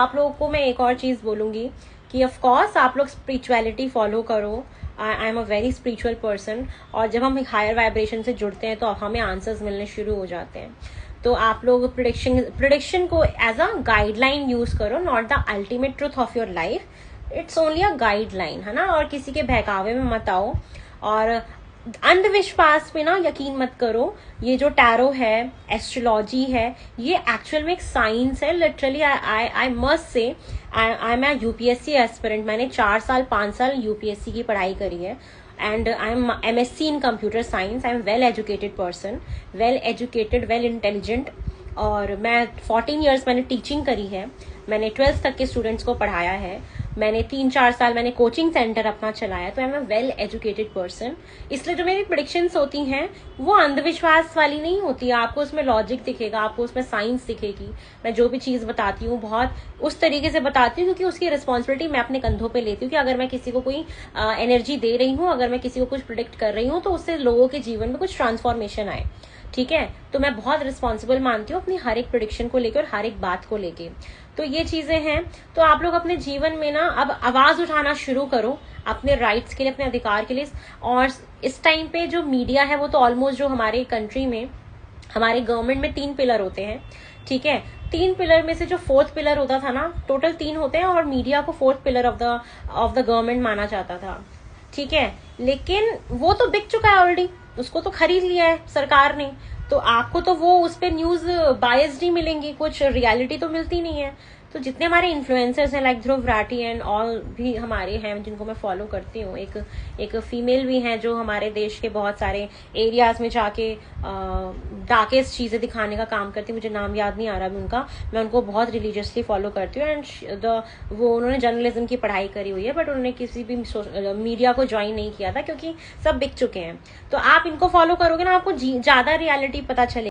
आप लोगों को मैं एक और चीज बोलूंगी कि ऑफ कोर्स आप लोग स्पिरिचुअलिटी फॉलो करो। I am a very spiritual person, और जब हम एक हायर वाइब्रेशन से जुड़ते हैं तो हमें आंसर्स मिलने शुरू हो जाते हैं। तो आप लोग प्रिडिक्शन को एज अ गाइडलाइन यूज करो, not the ultimate truth of your life. It's only a guideline, है ना। और किसी के बहकावे में मत आओ, और अंधविश्वास पे ना यकीन मत करो। ये जो टैरो है, एस्ट्रोलॉजी है, ये एक्चुअल में एक साइंस है। Literally I must say I am UPSC aspirant. मैंने 4 साल 5 साल यूपीएससी की पढ़ाई करी है, and I am MSc in computer science. I am well educated person, well educated, well intelligent. और मैं 14 ईयर्स मैंने टीचिंग करी है। मैंने 12th तक के स्टूडेंट्स को पढ़ाया है। मैंने 3-4 साल मैंने कोचिंग सेंटर अपना चलाया। तो I am a well educated person. इसलिए जो मेरी प्रेडिक्शंस होती हैं वो अंधविश्वास वाली नहीं होती है। आपको उसमें लॉजिक दिखेगा, आपको उसमें साइंस दिखेगी। मैं जो भी चीज बताती हूँ बहुत उस तरीके से बताती हूँ, क्योंकि उसकी रिस्पॉन्सिबिलिटी मैं अपने कंधों पे लेती हूँ कि अगर मैं किसी को कोई एनर्जी दे रही हूँ, अगर मैं किसी को कुछ प्रिडिक्ट कर रही हूँ, तो उससे लोगों के जीवन में कुछ ट्रांसफॉर्मेशन आए। ठीक है, तो मैं बहुत रिस्पॉन्सिबल मानती हूँ अपनी हर एक प्रिडिक्शन को लेकर और हर एक बात को लेके। तो ये चीजें हैं। तो आप लोग अपने जीवन में ना अब आवाज उठाना शुरू करो अपने राइट्स के लिए, अपने अधिकार के लिए। और इस टाइम पे जो मीडिया है वो तो ऑलमोस्ट, जो हमारे कंट्री में, हमारे गवर्नमेंट में 3 पिलर होते हैं। ठीक है, 3 पिलर में से जो 4th पिलर होता था ना, टोटल 3 होते हैं, और मीडिया को 4th pillar of the government माना जाता था। ठीक है, लेकिन वो तो बिक चुका है ऑलरेडी, उसको तो खरीद लिया है सरकार ने। तो आपको तो वो उस पे न्यूज बायस्ड ही मिलेंगी, कुछ रियलिटी तो मिलती नहीं है। तो जितने हमारे इन्फ्लुएंसर्स हैं like Dhruv Rathee and all भी हमारे हैं जिनको मैं फॉलो करती हूँ। एक फीमेल भी हैं जो हमारे देश के बहुत सारे एरियाज में जाके डार्केस्ट चीजें दिखाने का काम करती है। मुझे नाम याद नहीं आ रहा उनका। मैं उनको बहुत रिलीजियसली फॉलो करती हूँ। एंड वो उन्होंने जर्नलिज्म की पढ़ाई करी हुई है, बट उन्होंने किसी भी मीडिया को ज्वाइन नहीं किया था क्योंकि सब बिक चुके हैं। तो आप इनको फॉलो करोगे ना, आपको ज्यादा रियलिटी पता चलेगी।